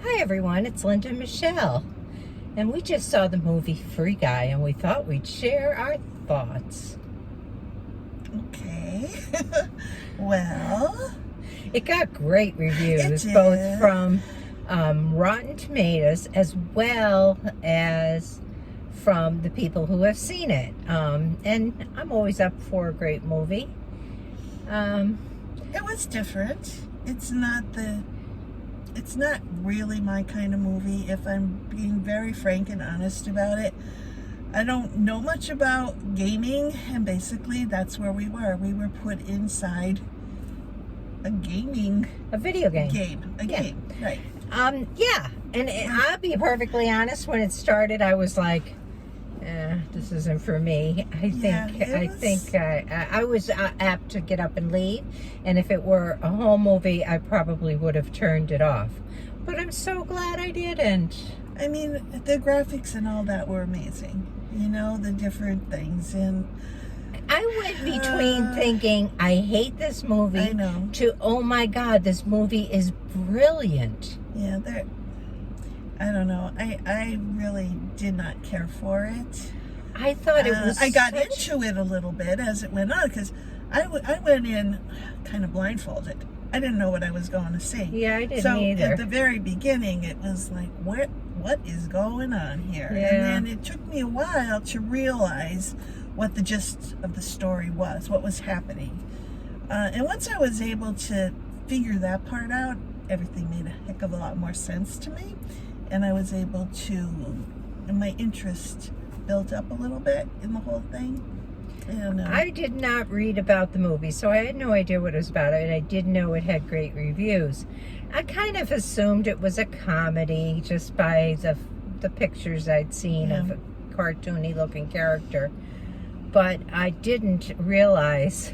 Hi everyone, it's Linda and Michelle, and we just saw the movie Free Guy, and we thought we'd share our thoughts. Okay. Well, it got great reviews, it both did. from Rotten Tomatoes as well as from the people who have seen it. And I'm always up for a great movie. It was different. It's not really my kind of movie, if I'm being very frank and honest about it. I don't know much about gaming, and basically that's where we were. We were put inside a video game. game, right. Yeah, and I'll be perfectly honest, when it started, I was like, this isn't for me. I was apt to get up and leave, and if it were a home movie, I probably would have turned it off. But I'm so glad I didn't. I mean, the graphics and all that were amazing. You know, the different things. And I went between thinking, I hate this movie, I know, to, oh my God, this movie is brilliant. Yeah, I don't know. I really did not care for it. I thought it was I got into it a little bit as it went on, because I went in kind of blindfolded. I didn't know what I was going to see. Yeah, I didn't so either. At the very beginning, it was like, what is going on here? Yeah. And then it took me a while to realize what the gist of the story was, what was happening. And once I was able to figure that part out, everything made a heck of a lot more sense to me. And I was able to, and my interest built up a little bit in the whole thing. I did not read about the movie, so I had no idea what it was about, and I did know it had great reviews. I kind of assumed it was a comedy just by the pictures I'd seen of a cartoony looking character, but I didn't realize,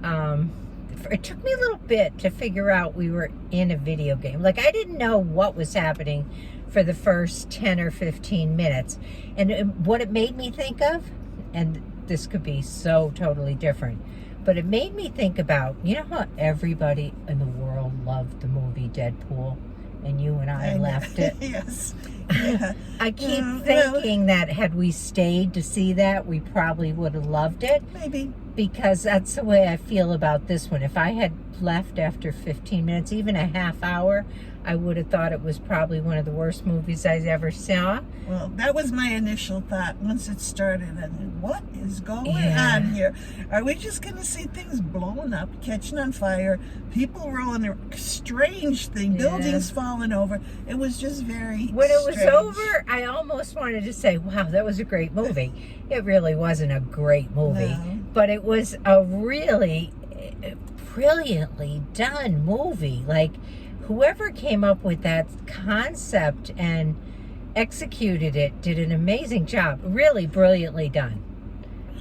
it took me a little bit to figure out we were in a video game. Like, I didn't know what was happening for the first 10 or 15 minutes. And what it made me think of, and this could be so totally different, but it made me think about, you know how everybody in the world loved the movie Deadpool, and you and I left it? Yes. Yeah. I keep thinking that had we stayed to see that, we probably would have loved it. Maybe. Because that's the way I feel about this one. If I had left after 15 minutes, even a half hour, I would have thought it was probably one of the worst movies I ever saw. Well, that was my initial thought once it started. I mean, what is going on here? Are we just going to see things blowing up, catching on fire, people rolling a strange thing, buildings falling over? It was just very When it was strange. over, I almost wanted to say, wow, that was a great movie. It really wasn't a great movie, No. but it was a really brilliantly done movie. Like, whoever came up with that concept and executed it did an amazing job. Really brilliantly done.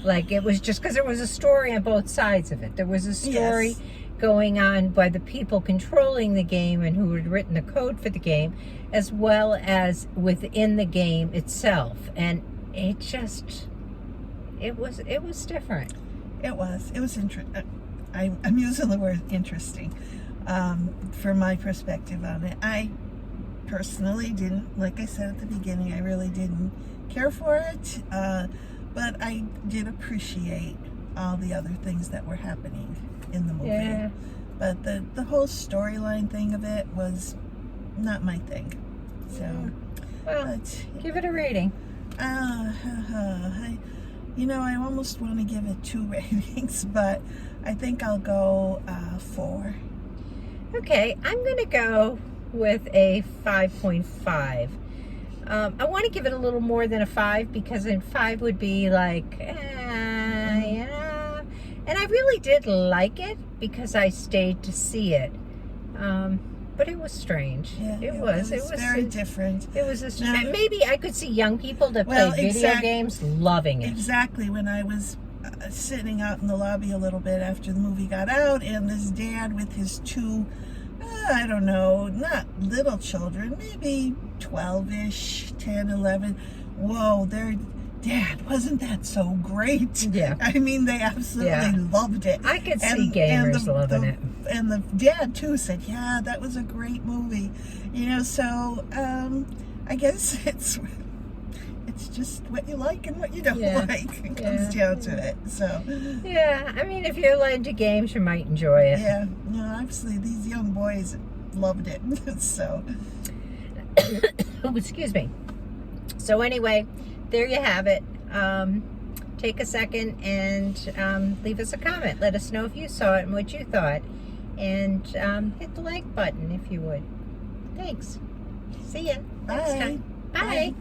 Like, it was just because there was a story on both sides of it. There was a story going on by the people controlling the game and who had written the code for the game, as well as within the game itself. And it just, it was different. It was interesting. I'm using the word interesting from my perspective on it. I personally didn't, like I said at the beginning, I really didn't care for it, but I did appreciate all the other things that were happening in the movie. Yeah. But the whole storyline thing of it was not my thing. So, Well, give it a rating. I almost want to give it 2 ratings, but I think I'll go 4. Okay, I'm going to go with a 5.5. I want to give it a little more than a 5, because then 5 would be like, yeah. And I really did like it because I stayed to see it. But it was strange. Yeah, it was very different. It was maybe I could see young people that play video games loving it. Exactly. When I was sitting out in the lobby a little bit after the movie got out, and this dad with his 2, I don't know, not little children, maybe 12-ish, 10, 11. Whoa, Dad, wasn't that so great? Yeah. I mean, they absolutely Yeah. loved it. I could see gamers loving it. And the dad, too, said, yeah, that was a great movie. You know, so I guess it's just what you like and what you don't Yeah. like. It comes down to it. So, Yeah, I mean, if you're into games, you might enjoy it. yeah. No, obviously, these young boys loved it. So, Oh, excuse me. So anyway, there you have it. Take a second and leave us a comment. Let us know if you saw it and what you thought. And hit the like button if you would. Thanks. See ya next Bye. time. Bye. Bye.